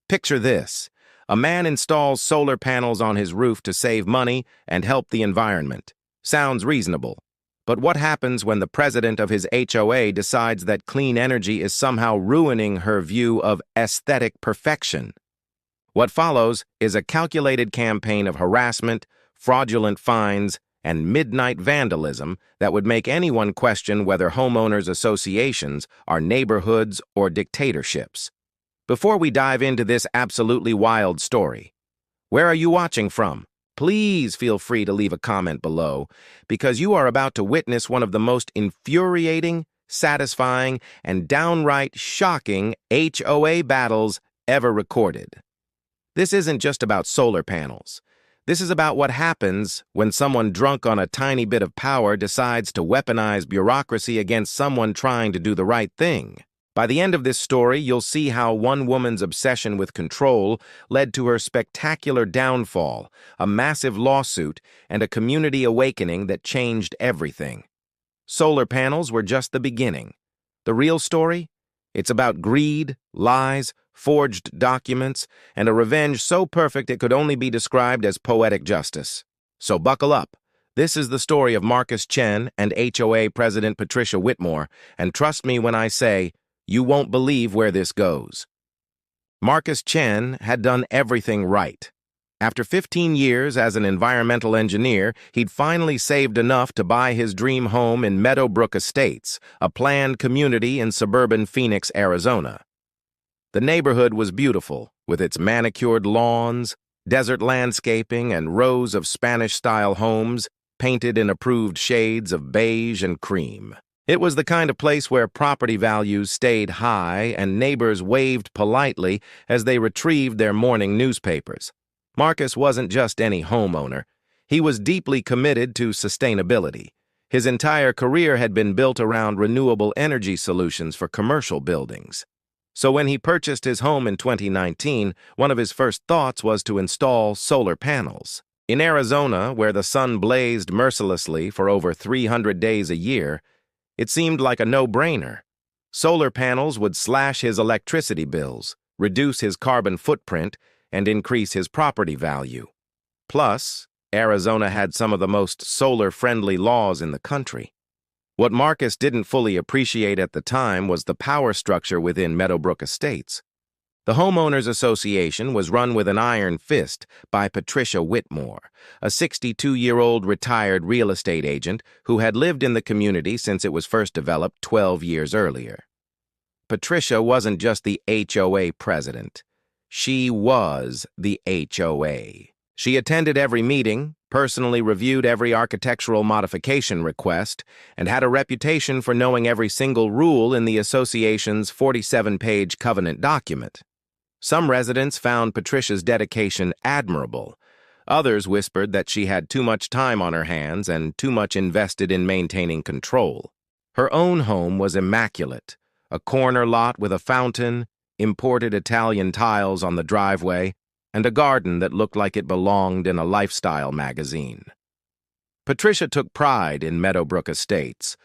Picture this. A man installs solar panels on his roof to save money and help the environment. Sounds reasonable. But what happens when the president of his HOA decides that clean energy is somehow ruining her view of aesthetic perfection? What follows is a calculated campaign of harassment, fraudulent fines, and midnight vandalism that would make anyone question whether homeowners' associations are neighborhoods or dictatorships. Before we dive into this absolutely wild story, where are you watching from? Please feel free to leave a comment below, because you are about to witness one of the most infuriating, satisfying, and downright shocking HOA battles ever recorded. This isn't just about solar panels. This is about what happens when someone drunk on a tiny bit of power decides to weaponize bureaucracy against someone trying to do the right thing. By the end of this story, you'll see how one woman's obsession with control led to her spectacular downfall, a massive lawsuit, and a community awakening that changed everything. Solar panels were just the beginning. The real story? It's about greed, lies, forged documents, and a revenge so perfect it could only be described as poetic justice. So buckle up. This is the story of Marcus Chen and HOA President Patricia Whitmore, and trust me when I say, you won't believe where this goes. Marcus Chen had done everything right. After 15 years as an environmental engineer, he'd finally saved enough to buy his dream home in Meadowbrook Estates, a planned community in suburban Phoenix, Arizona. The neighborhood was beautiful, with its manicured lawns, desert landscaping, and rows of Spanish-style homes painted in approved shades of beige and cream. It was the kind of place where property values stayed high and neighbors waved politely as they retrieved their morning newspapers. Marcus wasn't just any homeowner. He was deeply committed to sustainability. His entire career had been built around renewable energy solutions for commercial buildings. So when he purchased his home in 2019, one of his first thoughts was to install solar panels. In Arizona, where the sun blazed mercilessly for over 300 days a year, it seemed like a no-brainer. Solar panels would slash his electricity bills, reduce his carbon footprint, and increase his property value. Plus, Arizona had some of the most solar-friendly laws in the country. What Marcus didn't fully appreciate at the time was the power structure within Meadowbrook Estates. The Homeowners Association was run with an iron fist by Patricia Whitmore, a 62-year-old retired real estate agent who had lived in the community since it was first developed 12 years earlier. Patricia wasn't just the HOA president. She was the HOA. She attended every meeting, personally reviewed every architectural modification request, and had a reputation for knowing every single rule in the association's 47-page covenant document. Some residents found Patricia's dedication admirable. Others whispered that she had too much time on her hands and too much invested in maintaining control. Her own home was immaculate, a corner lot with a fountain, imported Italian tiles on the driveway, and a garden that looked like it belonged in a lifestyle magazine. Patricia took pride in Meadowbrook Estates,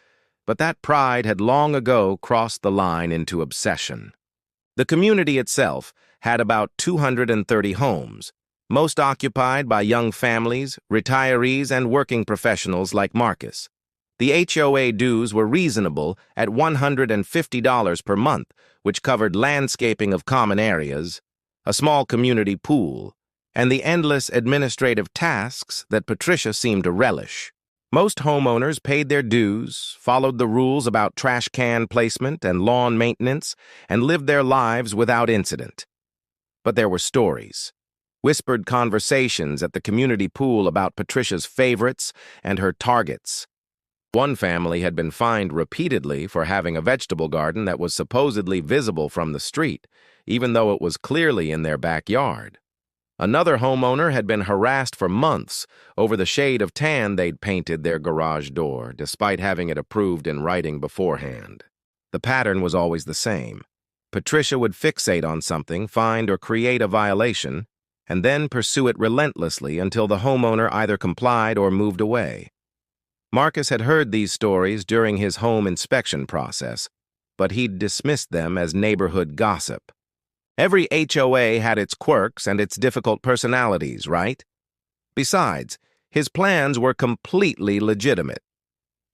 but that pride had long ago crossed the line into obsession. The community itself had about 230 homes, most occupied by young families, retirees, and working professionals like Marcus. The HOA dues were reasonable at $150 per month, which covered landscaping of common areas, a small community pool, and the endless administrative tasks that Patricia seemed to relish. Most homeowners paid their dues, followed the rules about trash can placement and lawn maintenance, and lived their lives without incident. But there were stories, whispered conversations at the community pool about Patricia's favorites and her targets. One family had been fined repeatedly for having a vegetable garden that was supposedly visible from the street, even though it was clearly in their backyard. Another homeowner had been harassed for months over the shade of tan they'd painted their garage door, despite having it approved in writing beforehand. The pattern was always the same. Patricia would fixate on something, find or create a violation, and then pursue it relentlessly until the homeowner either complied or moved away. Marcus had heard these stories during his home inspection process, but he'd dismissed them as neighborhood gossip. Every HOA had its quirks and its difficult personalities, right? Besides, his plans were completely legitimate.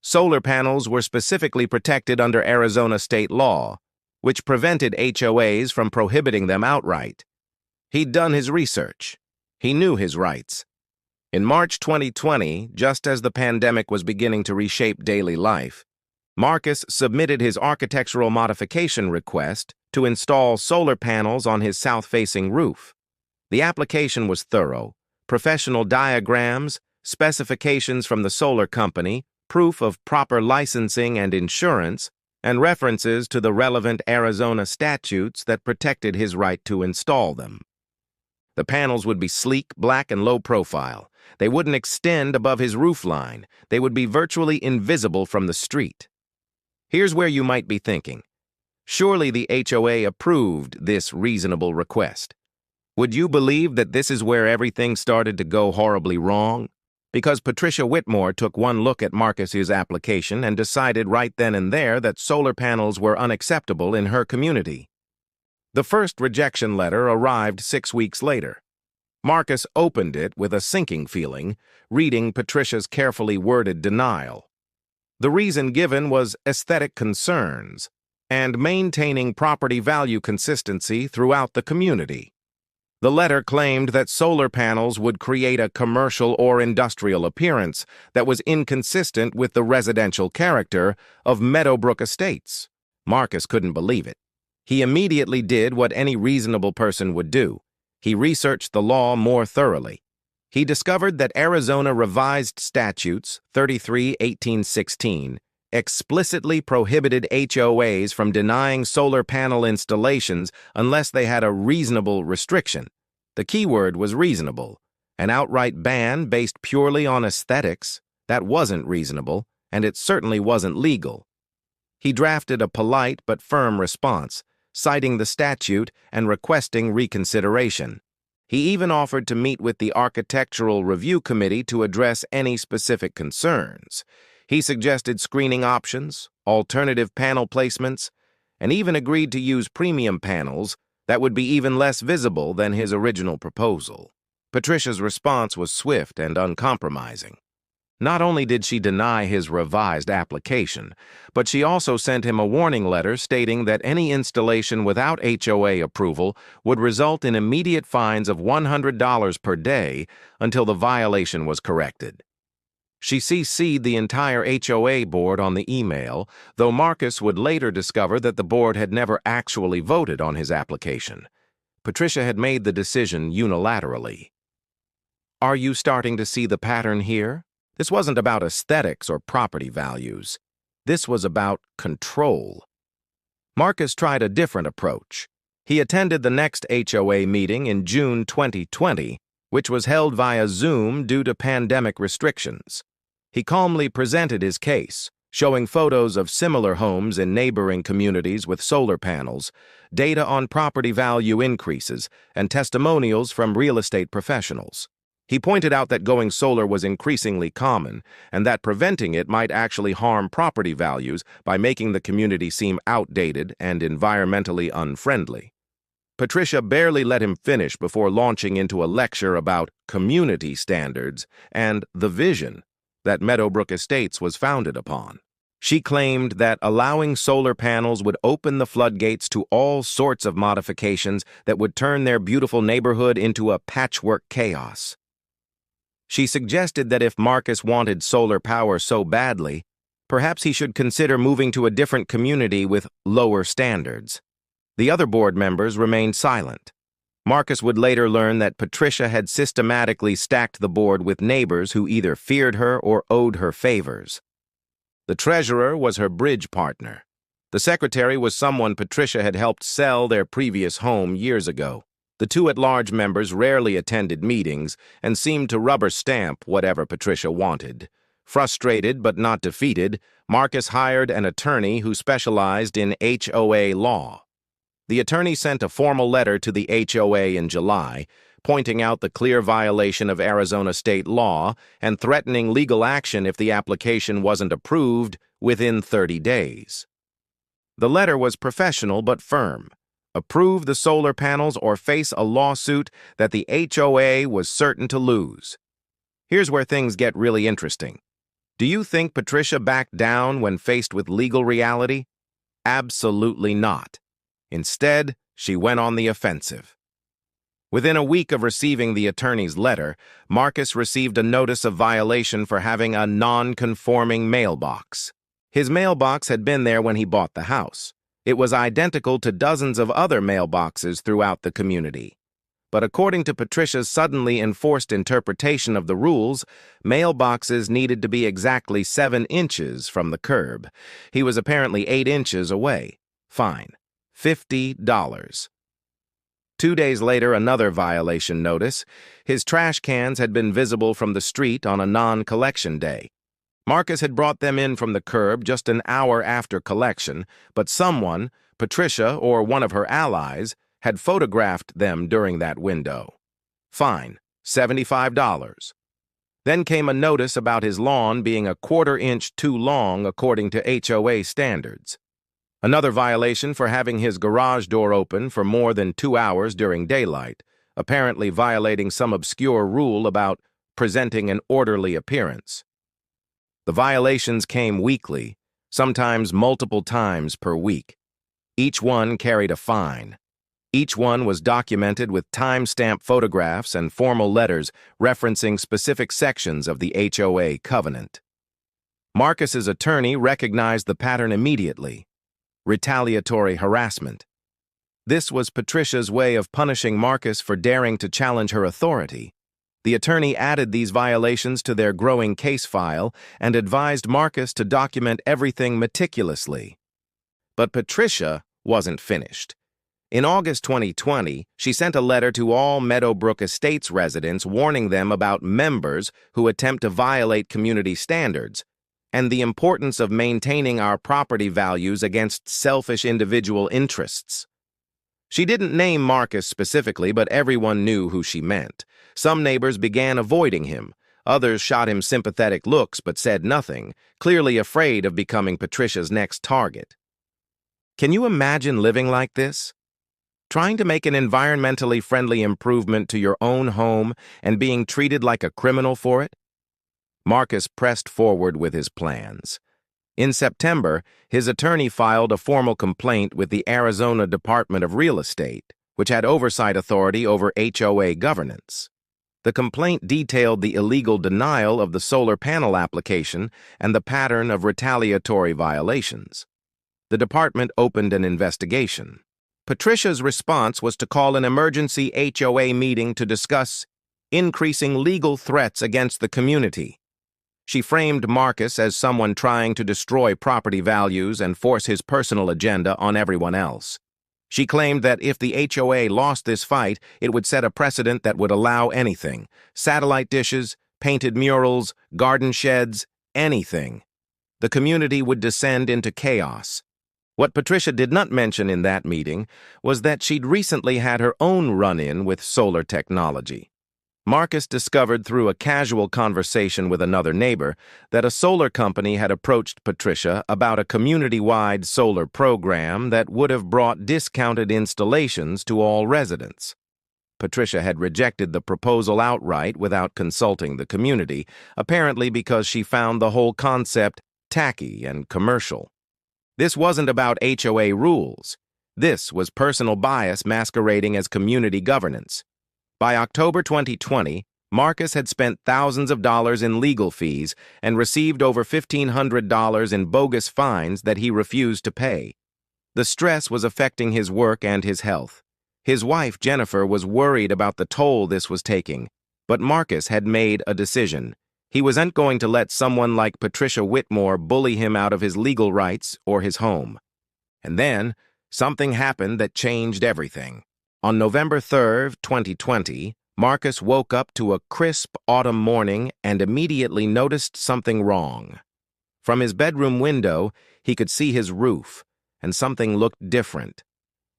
Solar panels were specifically protected under Arizona state law, which prevented HOAs from prohibiting them outright. He'd done his research. He knew his rights. In March 2020, just as the pandemic was beginning to reshape daily life, Marcus submitted his architectural modification request to install solar panels on his south-facing roof. The application was thorough: professional diagrams, specifications from the solar company, proof of proper licensing and insurance, and references to the relevant Arizona statutes that protected his right to install them. The panels would be sleek, black, and low profile. They wouldn't extend above his roofline. They would be virtually invisible from the street. Here's where you might be thinking, surely the HOA approved this reasonable request. Would you believe that this is where everything started to go horribly wrong? Because Patricia Whitmore took one look at Marcus's application and decided right then and there that solar panels were unacceptable in her community. The first rejection letter arrived 6 weeks later. Marcus opened it with a sinking feeling, reading Patricia's carefully worded denial. The reason given was aesthetic concerns and maintaining property value consistency throughout the community. The letter claimed that solar panels would create a commercial or industrial appearance that was inconsistent with the residential character of Meadowbrook Estates. Marcus couldn't believe it. He immediately did what any reasonable person would do. He researched the law more thoroughly. He discovered that Arizona Revised Statutes 33-1816 explicitly prohibited HOAs from denying solar panel installations unless they had a reasonable restriction. The key word was reasonable. An outright ban based purely on aesthetics, that wasn't reasonable, and it certainly wasn't legal. He drafted a polite but firm response, citing the statute and requesting reconsideration. He even offered to meet with the Architectural Review Committee to address any specific concerns. He suggested screening options, alternative panel placements, and even agreed to use premium panels that would be even less visible than his original proposal. Patricia's response was swift and uncompromising. Not only did she deny his revised application, but she also sent him a warning letter stating that any installation without HOA approval would result in immediate fines of $100 per day until the violation was corrected. She CC'd the entire HOA board on the email, though Marcus would later discover that the board had never actually voted on his application. Patricia had made the decision unilaterally. Are you starting to see the pattern here? This wasn't about aesthetics or property values. This was about control. Marcus tried a different approach. He attended the next HOA meeting in June 2020, which was held via Zoom due to pandemic restrictions. He calmly presented his case, showing photos of similar homes in neighboring communities with solar panels, data on property value increases, and testimonials from real estate professionals. He pointed out that going solar was increasingly common, and that preventing it might actually harm property values by making the community seem outdated and environmentally unfriendly. Patricia barely let him finish before launching into a lecture about community standards and the vision that Meadowbrook Estates was founded upon. She claimed that allowing solar panels would open the floodgates to all sorts of modifications that would turn their beautiful neighborhood into a patchwork chaos. She suggested that if Marcus wanted solar power so badly, perhaps he should consider moving to a different community with lower standards. The other board members remained silent. Marcus would later learn that Patricia had systematically stacked the board with neighbors who either feared her or owed her favors. The treasurer was her bridge partner. The secretary was someone Patricia had helped sell their previous home years ago. The two at-large members rarely attended meetings and seemed to rubber stamp whatever Patricia wanted. Frustrated but not defeated, Marcus hired an attorney who specialized in HOA law. The attorney sent a formal letter to the HOA in July, pointing out the clear violation of Arizona state law and threatening legal action if the application wasn't approved within 30 days. The letter was professional but firm, approve the solar panels or face a lawsuit that the HOA was certain to lose. Here's where things get really interesting. Do you think Patricia backed down when faced with legal reality? Absolutely not. Instead, she went on the offensive. Within a week of receiving the attorney's letter, Marcus received a notice of violation for having a non-conforming mailbox. His mailbox had been there when he bought the house. It was identical to dozens of other mailboxes throughout the community. But according to Patricia's suddenly enforced interpretation of the rules, mailboxes needed to be exactly 7 inches from the curb. He was apparently 8 inches away. Fine. $50. 2 days later, another violation notice. His trash cans had been visible from the street on a non-collection day. Marcus had brought them in from the curb just an hour after collection, but someone, Patricia or one of her allies, had photographed them during that window. Fine, $75. Then came a notice about his lawn being a 1/4 inch too long according to HOA standards. Another violation for having his garage door open for more than 2 hours during daylight, apparently violating some obscure rule about presenting an orderly appearance. The violations came weekly, sometimes multiple times per week. Each one carried a fine. Each one was documented with time-stamp photographs and formal letters referencing specific sections of the HOA covenant. Marcus's attorney recognized the pattern immediately: retaliatory harassment. This was Patricia's way of punishing Marcus for daring to challenge her authority. The attorney added these violations to their growing case file and advised Marcus to document everything meticulously. But Patricia wasn't finished. In August 2020, she sent a letter to all Meadowbrook Estates residents warning them about members who attempt to violate community standards and the importance of maintaining our property values against selfish individual interests. She didn't name Marcus specifically, but everyone knew who she meant. Some neighbors began avoiding him. Others shot him sympathetic looks but said nothing, clearly afraid of becoming Patricia's next target. Can you imagine living like this? Trying to make an environmentally friendly improvement to your own home and being treated like a criminal for it? Marcus pressed forward with his plans. In September, his attorney filed a formal complaint with the Arizona Department of Real Estate, which had oversight authority over HOA governance. The complaint detailed the illegal denial of the solar panel application and the pattern of retaliatory violations. The department opened an investigation. Patricia's response was to call an emergency HOA meeting to discuss increasing legal threats against the community. She framed Marcus as someone trying to destroy property values and force his personal agenda on everyone else. She claimed that if the HOA lost this fight, it would set a precedent that would allow anything: satellite dishes, painted murals, garden sheds, anything. The community would descend into chaos. What Patricia did not mention in that meeting was that she'd recently had her own run-in with solar technology. Marcus discovered through a casual conversation with another neighbor that a solar company had approached Patricia about a community-wide solar program that would have brought discounted installations to all residents. Patricia had rejected the proposal outright without consulting the community, apparently because she found the whole concept tacky and commercial. This wasn't about HOA rules. This was personal bias masquerading as community governance. By October 2020, Marcus had spent thousands of dollars in legal fees and received over $1,500 in bogus fines that he refused to pay. The stress was affecting his work and his health. His wife, Jennifer, was worried about the toll this was taking, but Marcus had made a decision. He wasn't going to let someone like Patricia Whitmore bully him out of his legal rights or his home. And then, something happened that changed everything. On November 3, 2020, Marcus woke up to a crisp autumn morning and immediately noticed something wrong. From his bedroom window, he could see his roof, and something looked different.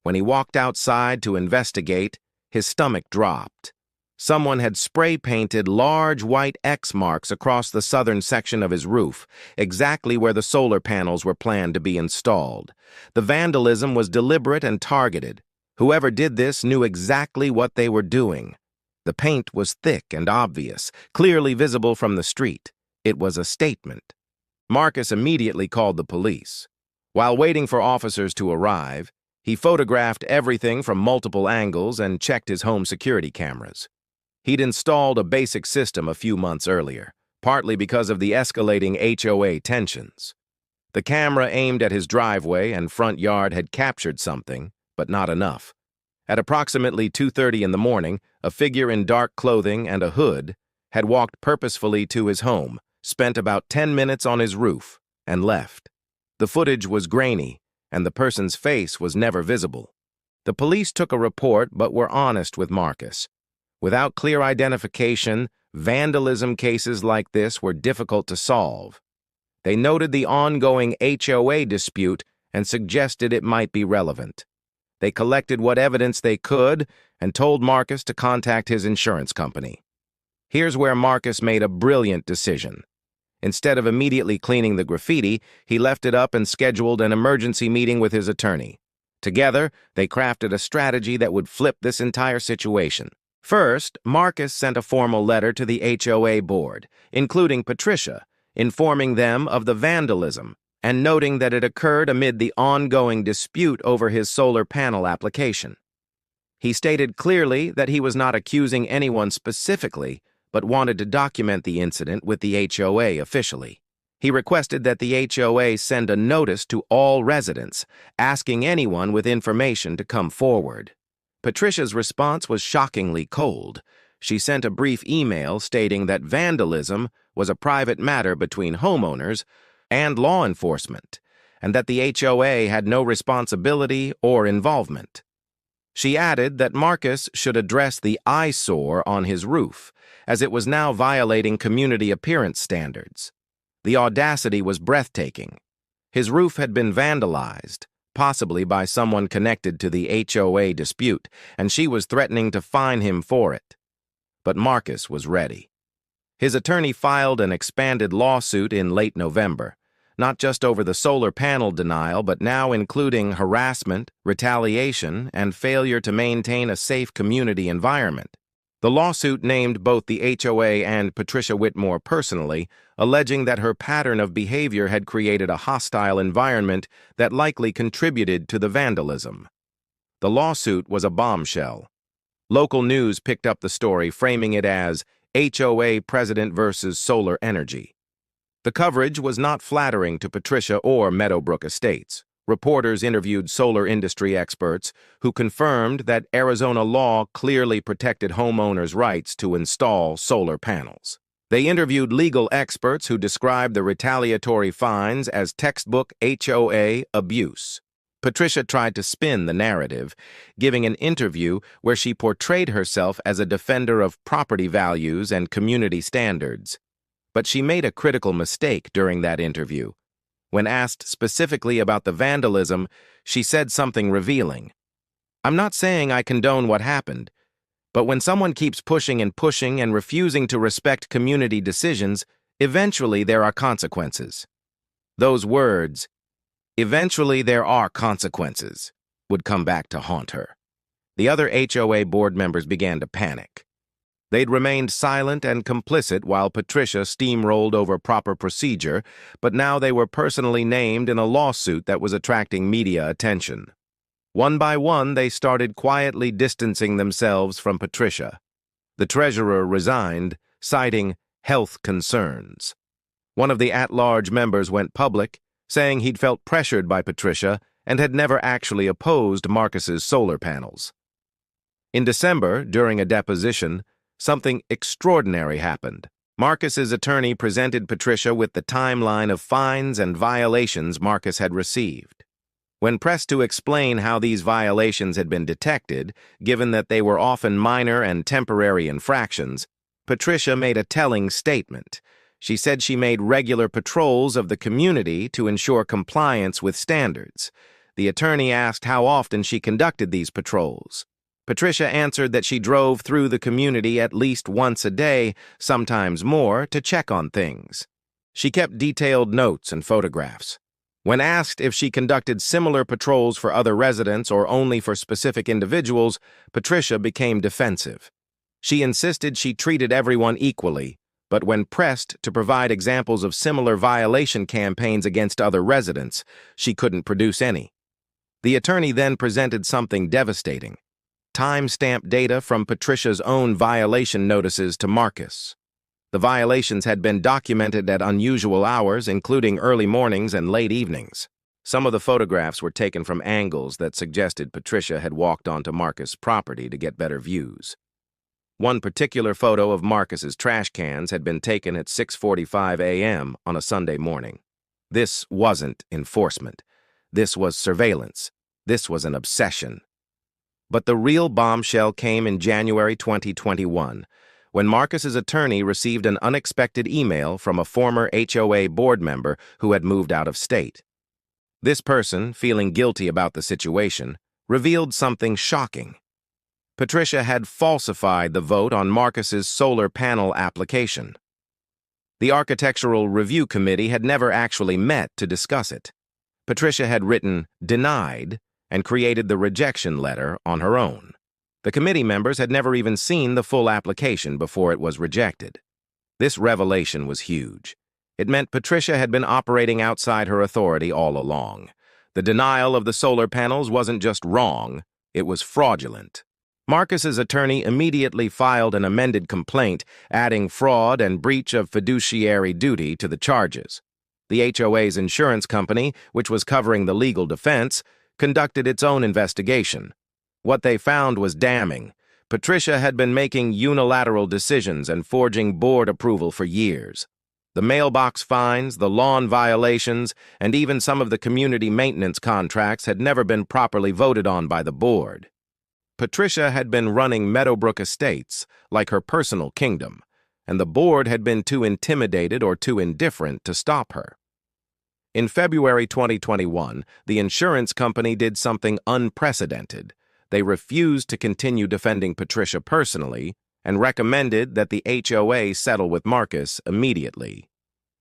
When he walked outside to investigate, his stomach dropped. Someone had spray-painted large white X marks across the southern section of his roof, exactly where the solar panels were planned to be installed. The vandalism was deliberate and targeted. Whoever did this knew exactly what they were doing. The paint was thick and obvious, clearly visible from the street. It was a statement. Marcus immediately called the police. While waiting for officers to arrive, he photographed everything from multiple angles and checked his home security cameras. He'd installed a basic system a few months earlier, partly because of the escalating HOA tensions. The camera aimed at his driveway and front yard had captured something, but not enough. At approximately 2:30 in the morning, a figure in dark clothing and a hood had walked purposefully to his home, spent about 10 minutes on his roof, and left. The footage was grainy, and the person's face was never visible. The police took a report but were honest with Marcus. Without clear identification, vandalism cases like this were difficult to solve. They noted the ongoing HOA dispute and suggested it might be relevant. They collected what evidence they could and told Marcus to contact his insurance company. Here's where Marcus made a brilliant decision. Instead of immediately cleaning the graffiti, he left it up and scheduled an emergency meeting with his attorney. Together, they crafted a strategy that would flip this entire situation. First, Marcus sent a formal letter to the HOA board, including Patricia, informing them of the vandalism and noting that it occurred amid the ongoing dispute over his solar panel application. He stated clearly that he was not accusing anyone specifically, but wanted to document the incident with the HOA officially. He requested that the HOA send a notice to all residents, asking anyone with information to come forward. Patricia's response was shockingly cold. She sent a brief email stating that vandalism was a private matter between homeowners and law enforcement, and that the HOA had no responsibility or involvement. She added that Marcus should address the eyesore on his roof, as it was now violating community appearance standards. The audacity was breathtaking. His roof had been vandalized, possibly by someone connected to the HOA dispute, and she was threatening to fine him for it. But Marcus was ready. His attorney filed an expanded lawsuit in late November, not just over the solar panel denial, but now including harassment, retaliation, and failure to maintain a safe community environment. The lawsuit named both the HOA and Patricia Whitmore personally, alleging that her pattern of behavior had created a hostile environment that likely contributed to the vandalism. The lawsuit was a bombshell. Local news picked up the story, framing it as HOA president versus solar energy. The coverage was not flattering to Patricia or Meadowbrook Estates. Reporters interviewed solar industry experts who confirmed that Arizona law clearly protected homeowners' rights to install solar panels. They interviewed legal experts who described the retaliatory fines as textbook HOA abuse. Patricia tried to spin the narrative, giving an interview where she portrayed herself as a defender of property values and community standards. But she made a critical mistake during that interview. When asked specifically about the vandalism, she said something revealing. "I'm not saying I condone what happened, but when someone keeps pushing and refusing to respect community decisions, eventually there are consequences." Those words, "eventually there are consequences," would come back to haunt her. The other HOA board members began to panic. They'd remained silent and complicit while Patricia steamrolled over proper procedure, but now they were personally named in a lawsuit that was attracting media attention. One by one, they started quietly distancing themselves from Patricia. The treasurer resigned, citing health concerns. One of the at-large members went public, saying he'd felt pressured by Patricia and had never actually opposed Marcus's solar panels. In December, during a deposition, something extraordinary happened. Marcus's attorney presented Patricia with the timeline of fines and violations Marcus had received. When pressed to explain how these violations had been detected, given that they were often minor and temporary infractions, Patricia made a telling statement. She said she made regular patrols of the community to ensure compliance with standards. The attorney asked how often she conducted these patrols. Patricia answered that she drove through the community at least once a day, sometimes more, to check on things. She kept detailed notes and photographs. When asked if she conducted similar patrols for other residents or only for specific individuals, Patricia became defensive. She insisted she treated everyone equally, but when pressed to provide examples of similar violation campaigns against other residents, she couldn't produce any. The attorney then presented something devastating: time-stamped data from Patricia's own violation notices to Marcus. The violations had been documented at unusual hours, including early mornings and late evenings. Some of the photographs were taken from angles that suggested Patricia had walked onto Marcus' property to get better views. One particular photo of Marcus's trash cans had been taken at 6:45 a.m. on a Sunday morning. This wasn't enforcement. This was surveillance. This was an obsession. But the real bombshell came in January 2021, when Marcus's attorney received an unexpected email from a former HOA board member who had moved out of state. This person, feeling guilty about the situation, revealed something shocking. Patricia had falsified the vote on Marcus's solar panel application. The Architectural Review Committee had never actually met to discuss it. Patricia had written "denied" and created the rejection letter on her own. The committee members had never even seen the full application before it was rejected. This revelation was huge. It meant Patricia had been operating outside her authority all along. The denial of the solar panels wasn't just wrong, it was fraudulent. Marcus's attorney immediately filed an amended complaint, adding fraud and breach of fiduciary duty to the charges. The HOA's insurance company, which was covering the legal defense, conducted its own investigation. What they found was damning. Patricia had been making unilateral decisions and forging board approval for years. The mailbox fines, the lawn violations, and even some of the community maintenance contracts had never been properly voted on by the board. Patricia had been running Meadowbrook Estates like her personal kingdom, and the board had been too intimidated or too indifferent to stop her. In February 2021, the insurance company did something unprecedented. They refused to continue defending Patricia personally and recommended that the HOA settle with Marcus immediately.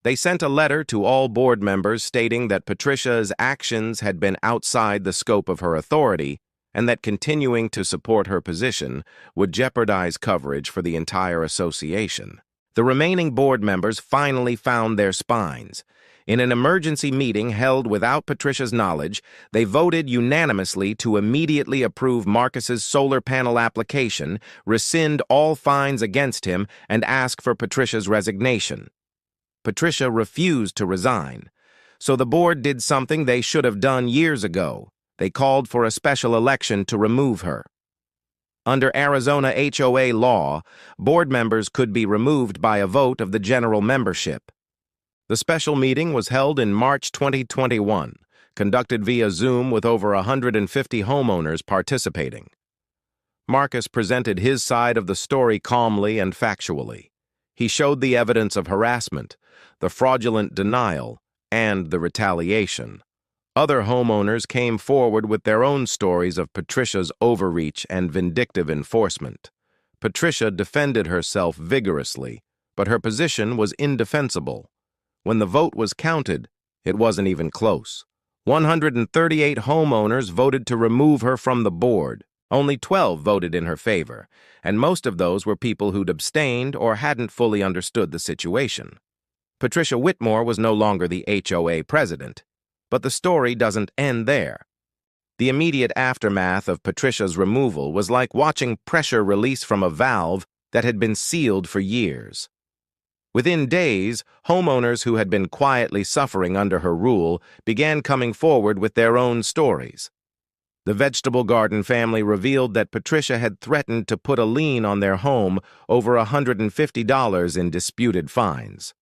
They sent a letter to all board members stating that Patricia's actions had been outside the scope of her authority and that continuing to support her position would jeopardize coverage for the entire association. The remaining board members finally found their spines. In an emergency meeting held without Patricia's knowledge, they voted unanimously to immediately approve Marcus's solar panel application, rescind all fines against him, and ask for Patricia's resignation. Patricia refused to resign, so the board did something they should have done years ago. They called for a special election to remove her. Under Arizona HOA law, board members could be removed by a vote of the general membership. The special meeting was held in March 2021, conducted via Zoom with over 150 homeowners participating. Marcus presented his side of the story calmly and factually. He showed the evidence of harassment, the fraudulent denial, and the retaliation. Other homeowners came forward with their own stories of Patricia's overreach and vindictive enforcement. Patricia defended herself vigorously, but her position was indefensible. When the vote was counted, it wasn't even close. 138 homeowners voted to remove her from the board. Only 12 voted in her favor, and most of those were people who'd abstained or hadn't fully understood the situation. Patricia Whitmore was no longer the HOA president. But the story doesn't end there. The immediate aftermath of Patricia's removal was like watching pressure release from a valve that had been sealed for years. Within days, homeowners who had been quietly suffering under her rule began coming forward with their own stories. The vegetable garden family revealed that Patricia had threatened to put a lien on their home over $150 in disputed fines.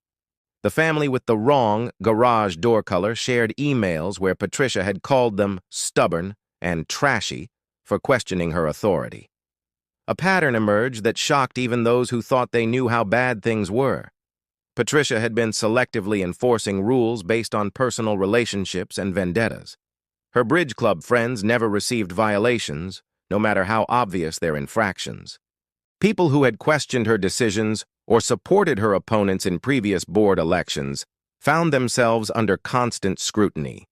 The family with the wrong garage door color shared emails where Patricia had called them stubborn and trashy for questioning her authority. A pattern emerged that shocked even those who thought they knew how bad things were. Patricia had been selectively enforcing rules based on personal relationships and vendettas. Her bridge club friends never received violations, no matter how obvious their infractions. People who had questioned her decisions or supported her opponents in previous board elections found themselves under constant scrutiny.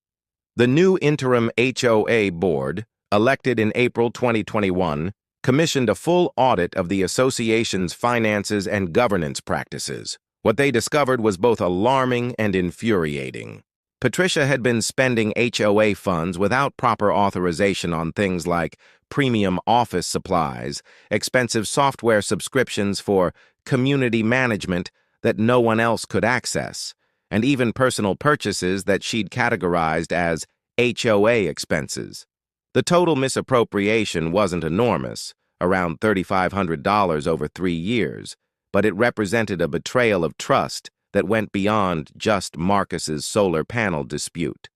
The new interim HOA board, elected in April 2021, commissioned a full audit of the association's finances and governance practices. What they discovered was both alarming and infuriating. Patricia had been spending HOA funds without proper authorization on things like premium office supplies, expensive software subscriptions for community management that no one else could access, and even personal purchases that she'd categorized as HOA expenses. The total misappropriation wasn't enormous, around $3,500 over 3 years, but it represented a betrayal of trust that went beyond just Marcus's solar panel dispute.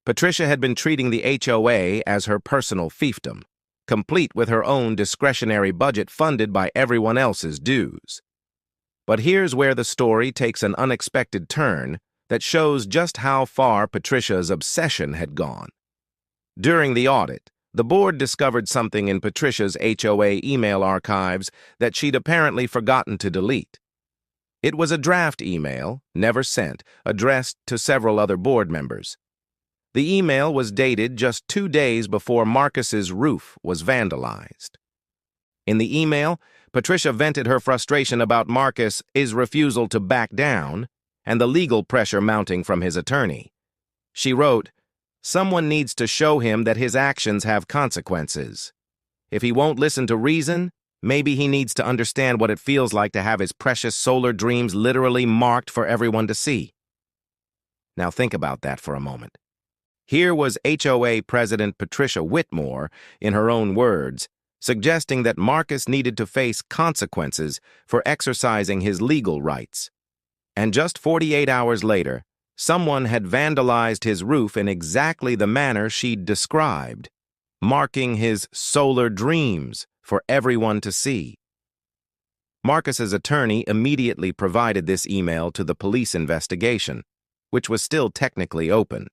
Patricia had been treating the HOA as her personal fiefdom, complete with her own discretionary budget funded by everyone else's dues. But here's where the story takes an unexpected turn that shows just how far Patricia's obsession had gone. During the audit, the board discovered something in Patricia's HOA email archives that she'd apparently forgotten to delete. It was a draft email, never sent, addressed to several other board members. The email was dated just 2 days before Marcus's roof was vandalized. In the email, Patricia vented her frustration about Marcus's refusal to back down and the legal pressure mounting from his attorney. She wrote, "Someone needs to show him that his actions have consequences. If he won't listen to reason, maybe he needs to understand what it feels like to have his precious solar dreams literally marked for everyone to see." Now think about that for a moment. Here was HOA President Patricia Whitmore, in her own words, suggesting that Marcus needed to face consequences for exercising his legal rights. And just 48 hours later, someone had vandalized his roof in exactly the manner she'd described, marking his solar dreams for everyone to see. Marcus's attorney immediately provided this email to the police investigation, which was still technically open.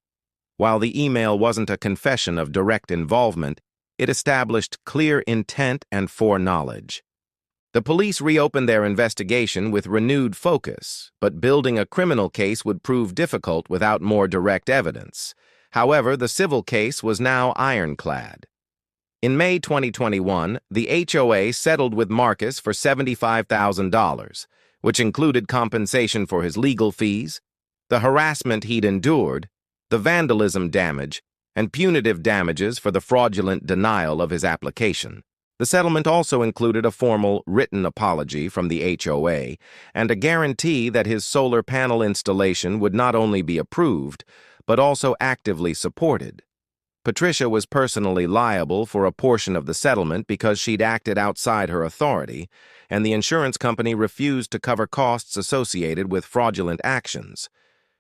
While the email wasn't a confession of direct involvement, it established clear intent and foreknowledge. The police reopened their investigation with renewed focus, but building a criminal case would prove difficult without more direct evidence. However, the civil case was now ironclad. In May 2021, the HOA settled with Marcus for $75,000, which included compensation for his legal fees, the harassment he'd endured, the vandalism damage, and punitive damages for the fraudulent denial of his application. The settlement also included a formal written apology from the HOA and a guarantee that his solar panel installation would not only be approved, but also actively supported. Patricia was personally liable for a portion of the settlement because she'd acted outside her authority, and the insurance company refused to cover costs associated with fraudulent actions.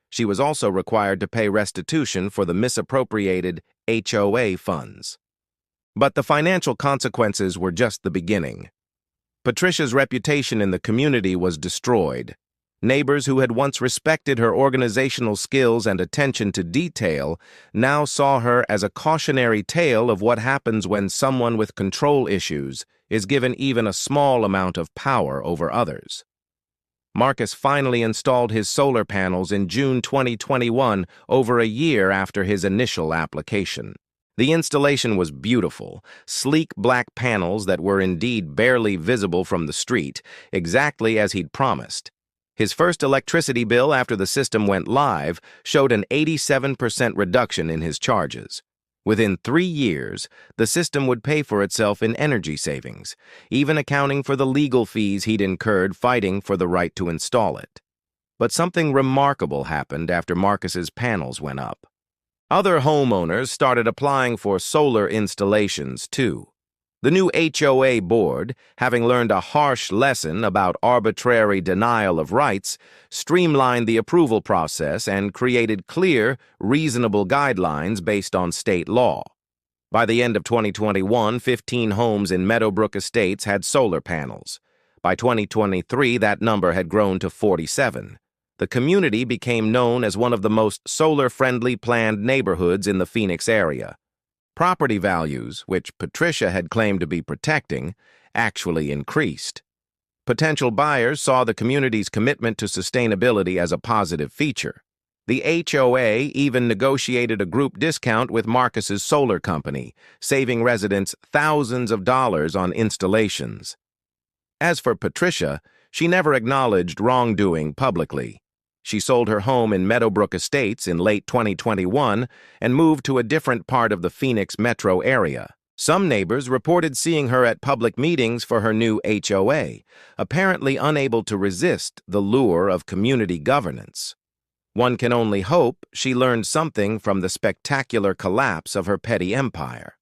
She was also required to pay restitution for the misappropriated HOA funds. But the financial consequences were just the beginning. Patricia's reputation in the community was destroyed. Neighbors who had once respected her organizational skills and attention to detail now saw her as a cautionary tale of what happens when someone with control issues is given even a small amount of power over others. Marcus finally installed his solar panels in June 2021, over a year after his initial application. The installation was beautiful, sleek black panels that were indeed barely visible from the street, exactly as he'd promised. His first electricity bill after the system went live showed an 87% reduction in his charges. Within 3 years, the system would pay for itself in energy savings, even accounting for the legal fees he'd incurred fighting for the right to install it. But something remarkable happened after Marcus's panels went up. Other homeowners started applying for solar installations, too. The new HOA board, having learned a harsh lesson about arbitrary denial of rights, streamlined the approval process and created clear, reasonable guidelines based on state law. By the end of 2021, 15 homes in Meadowbrook Estates had solar panels. By 2023, that number had grown to 47. The community became known as one of the most solar-friendly planned neighborhoods in the Phoenix area. Property values, which Patricia had claimed to be protecting, actually increased. Potential buyers saw the community's commitment to sustainability as a positive feature. The HOA even negotiated a group discount with Marcus's solar company, saving residents thousands of dollars on installations. As for Patricia, she never acknowledged wrongdoing publicly. She sold her home in Meadowbrook Estates in late 2021 and moved to a different part of the Phoenix metro area. Some neighbors reported seeing her at public meetings for her new HOA, apparently unable to resist the lure of community governance. One can only hope she learned something from the spectacular collapse of her petty empire.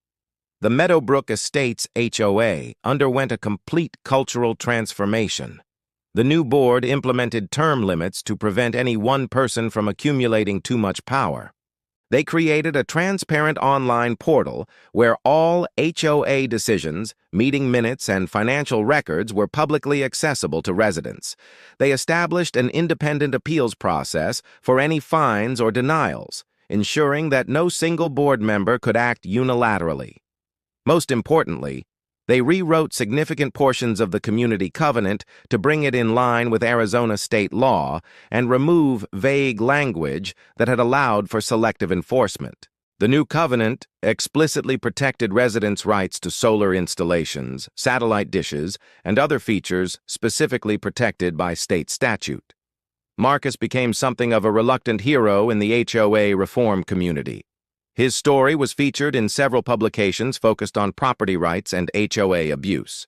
The Meadowbrook Estates HOA underwent a complete cultural transformation. The new board implemented term limits to prevent any one person from accumulating too much power. They created a transparent online portal where all HOA decisions, meeting minutes, and financial records were publicly accessible to residents. They established an independent appeals process for any fines or denials, ensuring that no single board member could act unilaterally. Most importantly, they rewrote significant portions of the community covenant to bring it in line with Arizona state law and remove vague language that had allowed for selective enforcement. The new covenant explicitly protected residents' rights to solar installations, satellite dishes, and other features specifically protected by state statute. Marcus became something of a reluctant hero in the HOA reform community. His story was featured in several publications focused on property rights and HOA abuse.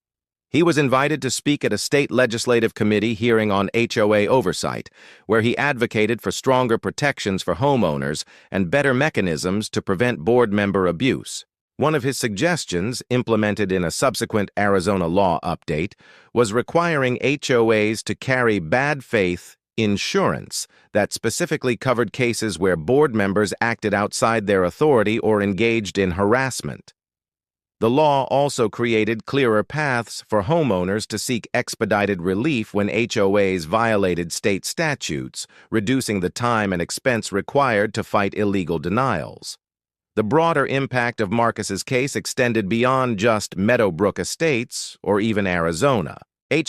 He was invited to speak at a state legislative committee hearing on HOA oversight, where he advocated for stronger protections for homeowners and better mechanisms to prevent board member abuse. One of his suggestions, implemented in a subsequent Arizona law update, was requiring HOAs to carry bad faith insurance that specifically covered cases where board members acted outside their authority or engaged in harassment. The law also created clearer paths for homeowners to seek expedited relief when HOAs violated state statutes, reducing the time and expense required to fight illegal denials. The broader impact of Marcus's case extended beyond just Meadowbrook Estates or even Arizona.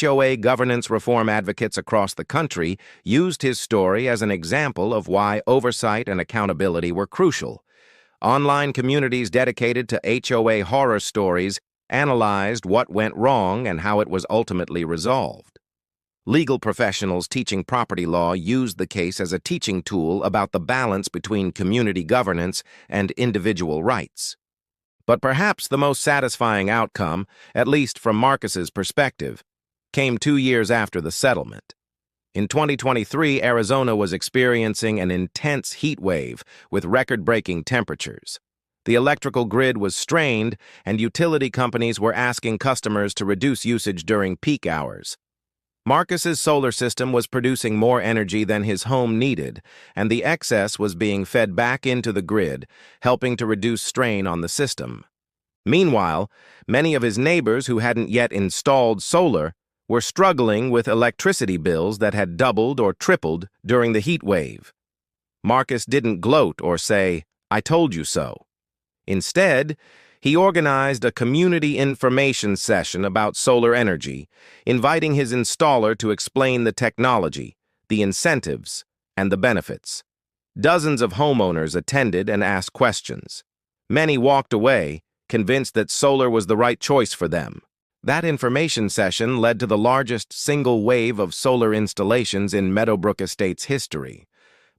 HOA governance reform advocates across the country used his story as an example of why oversight and accountability were crucial. Online communities dedicated to HOA horror stories analyzed what went wrong and how it was ultimately resolved. Legal professionals teaching property law used the case as a teaching tool about the balance between community governance and individual rights. But perhaps the most satisfying outcome, at least from Marcus's perspective, came 2 years after the settlement. In 2023, Arizona was experiencing an intense heat wave with record-breaking temperatures. The electrical grid was strained, and utility companies were asking customers to reduce usage during peak hours. Marcus's solar system was producing more energy than his home needed, and the excess was being fed back into the grid, helping to reduce strain on the system. Meanwhile, many of his neighbors who hadn't yet installed solar were struggling with electricity bills that had doubled or tripled during the heat wave. Marcus didn't gloat or say, "I told you so." Instead, he organized a community information session about solar energy, inviting his installer to explain the technology, the incentives, and the benefits. Dozens of homeowners attended and asked questions. Many walked away, convinced that solar was the right choice for them. That information session led to the largest single wave of solar installations in Meadowbrook Estates history.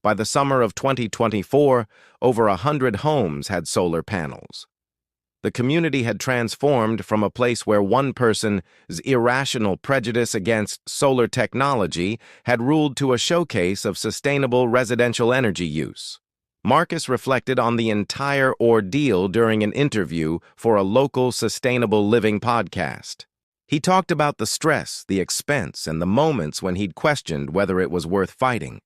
By the summer of 2024, over 100 homes had solar panels. The community had transformed from a place where one person's irrational prejudice against solar technology had ruled to a showcase of sustainable residential energy use. Marcus reflected on the entire ordeal during an interview for a local sustainable living podcast. He talked about the stress, the expense, and the moments when he'd questioned whether it was worth fighting.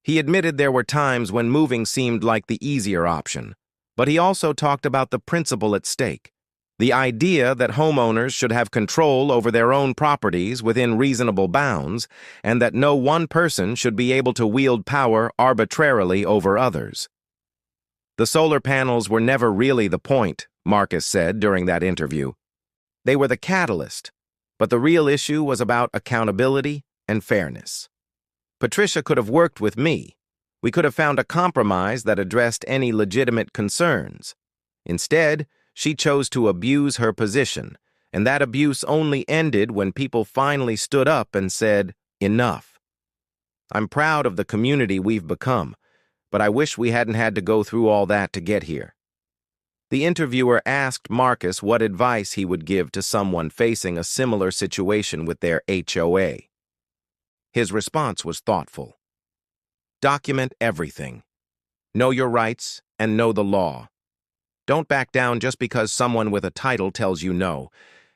He admitted there were times when moving seemed like the easier option, but he also talked about the principle at stake, the idea that homeowners should have control over their own properties within reasonable bounds, and that no one person should be able to wield power arbitrarily over others. The solar panels were never really the point, Marcus said during that interview. They were the catalyst, but the real issue was about accountability and fairness. Patricia could have worked with me, We could have found a compromise that addressed any legitimate concerns. Instead, she chose to abuse her position, and that abuse only ended when people finally stood up and said, "Enough." I'm proud of the community we've become, but I wish we hadn't had to go through all that to get here. The interviewer asked Marcus what advice he would give to someone facing a similar situation with their HOA. His response was thoughtful. Document everything. Know your rights and know the law. Don't back down just because someone with a title tells you no,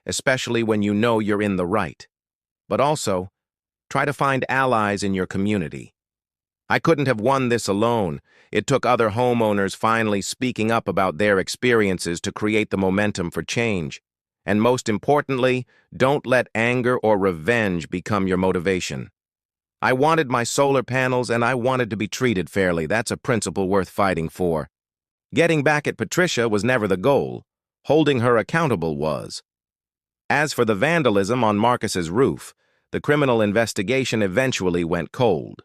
especially when you know you're in the right. But also, try to find allies in your community. I couldn't have won this alone. It took other homeowners finally speaking up about their experiences to create the momentum for change. And most importantly, don't let anger or revenge become your motivation. I wanted my solar panels and I wanted to be treated fairly. That's a principle worth fighting for. Getting back at Patricia was never the goal. Holding her accountable was. As for the vandalism on Marcus's roof, the criminal investigation eventually went cold.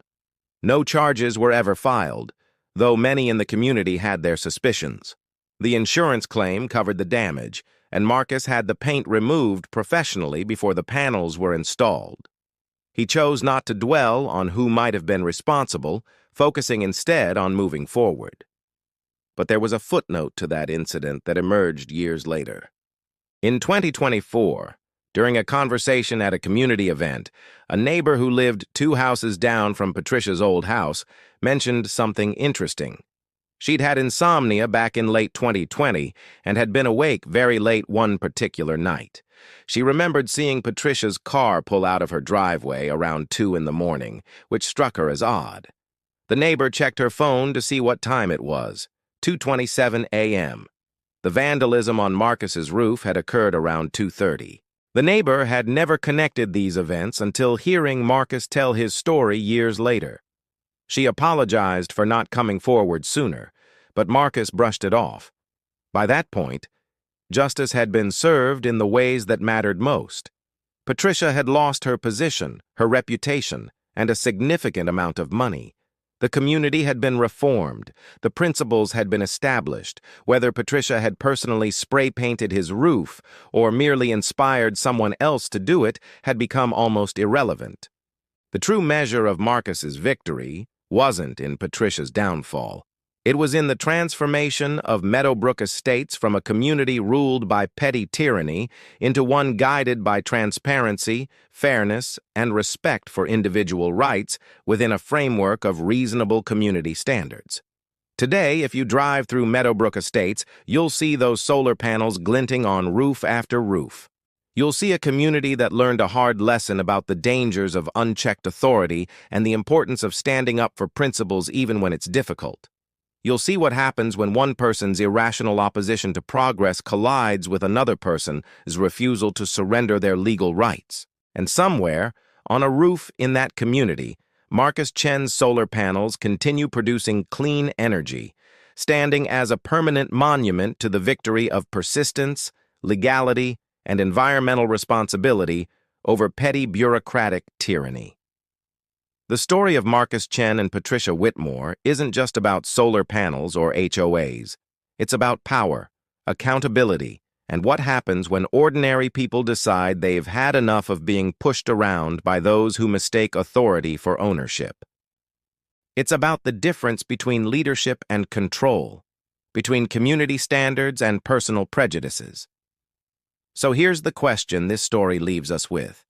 No charges were ever filed, though many in the community had their suspicions. The insurance claim covered the damage, and Marcus had the paint removed professionally before the panels were installed. He chose not to dwell on who might have been responsible, focusing instead on moving forward. But there was a footnote to that incident that emerged years later. In 2024, during a conversation at a community event, a neighbor who lived 2 houses down from Patricia's old house mentioned something interesting. She'd had insomnia back in late 2020 and had been awake very late one particular night. She remembered seeing Patricia's car pull out of her driveway around 2 in the morning, which struck her as odd. The neighbor checked her phone to see what time it was, 2:27 a.m. The vandalism on Marcus's roof had occurred around 2:30. The neighbor had never connected these events until hearing Marcus tell his story years later. She apologized for not coming forward sooner, but Marcus brushed it off. By that point, justice had been served in the ways that mattered most. Patricia had lost her position, her reputation, and a significant amount of money. The community had been reformed. The principles had been established. Whether Patricia had personally spray-painted his roof or merely inspired someone else to do it had become almost irrelevant. The true measure of Marcus's victory wasn't in Patricia's downfall. It was in the transformation of Meadowbrook Estates from a community ruled by petty tyranny into one guided by transparency, fairness, and respect for individual rights within a framework of reasonable community standards. Today, if you drive through Meadowbrook Estates, you'll see those solar panels glinting on roof after roof. You'll see a community that learned a hard lesson about the dangers of unchecked authority and the importance of standing up for principles even when it's difficult. You'll see what happens when one person's irrational opposition to progress collides with another person's refusal to surrender their legal rights. And somewhere, on a roof in that community, Marcus Chen's solar panels continue producing clean energy, standing as a permanent monument to the victory of persistence, legality, and environmental responsibility over petty bureaucratic tyranny. The story of Marcus Chen and Patricia Whitmore isn't just about solar panels or HOAs. It's about power, accountability, and what happens when ordinary people decide they've had enough of being pushed around by those who mistake authority for ownership. It's about the difference between leadership and control, between community standards and personal prejudices. So here's the question this story leaves us with.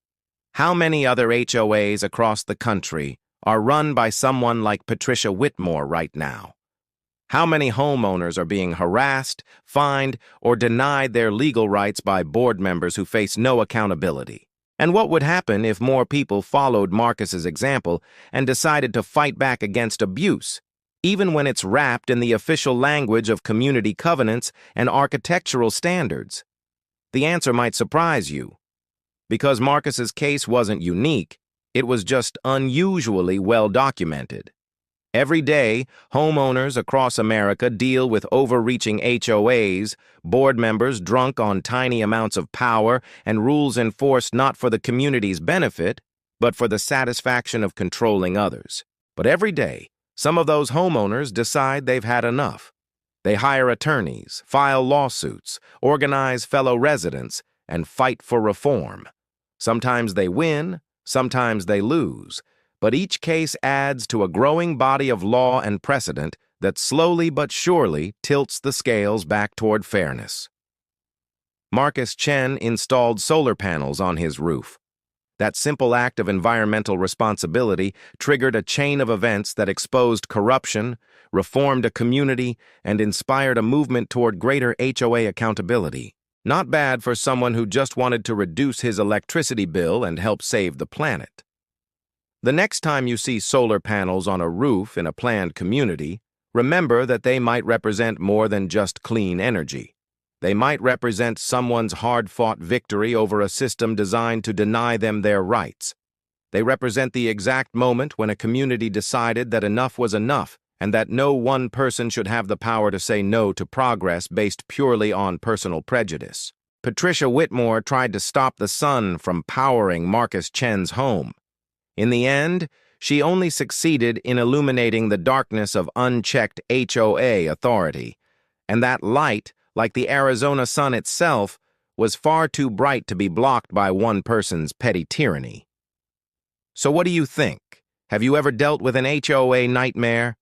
How many other HOAs across the country are run by someone like Patricia Whitmore right now? How many homeowners are being harassed, fined, or denied their legal rights by board members who face no accountability? And what would happen if more people followed Marcus's example and decided to fight back against abuse, even when it's wrapped in the official language of community covenants and architectural standards? The answer might surprise you. Because Marcus's case wasn't unique, it was just unusually well documented. Every day, homeowners across America deal with overreaching HOAs, board members drunk on tiny amounts of power, and rules enforced not for the community's benefit, but for the satisfaction of controlling others. But every day, Some of those homeowners decide they've had enough. They hire attorneys, file lawsuits, organize fellow residents, and fight for reform. Sometimes they win, sometimes they lose, but each case adds to a growing body of law and precedent that slowly but surely tilts the scales back toward fairness. Marcus Chen installed solar panels on his roof. That simple act of environmental responsibility triggered a chain of events that exposed corruption, reformed a community, and inspired a movement toward greater HOA accountability. Not bad for someone who just wanted to reduce his electricity bill and help save the planet. The next time you see solar panels on a roof in a planned community, remember that they might represent more than just clean energy. They might represent someone's hard-fought victory over a system designed to deny them their rights. They represent the exact moment when a community decided that enough was enough and that no one person should have the power to say no to progress based purely on personal prejudice. Patricia Whitmore tried to stop the sun from powering Marcus Chen's home. In the end, she only succeeded in illuminating the darkness of unchecked HOA authority, and that light, like the Arizona sun itself, was far too bright to be blocked by one person's petty tyranny. So what do you think? Have you ever dealt with an HOA nightmare?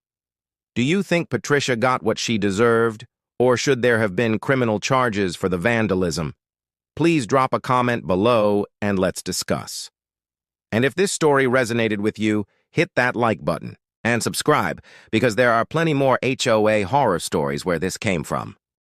Do you think Patricia got what she deserved, or should there have been criminal charges for the vandalism? Please drop a comment below and let's discuss. And if this story resonated with you, hit that like button and subscribe, because there are plenty more HOA horror stories where this came from.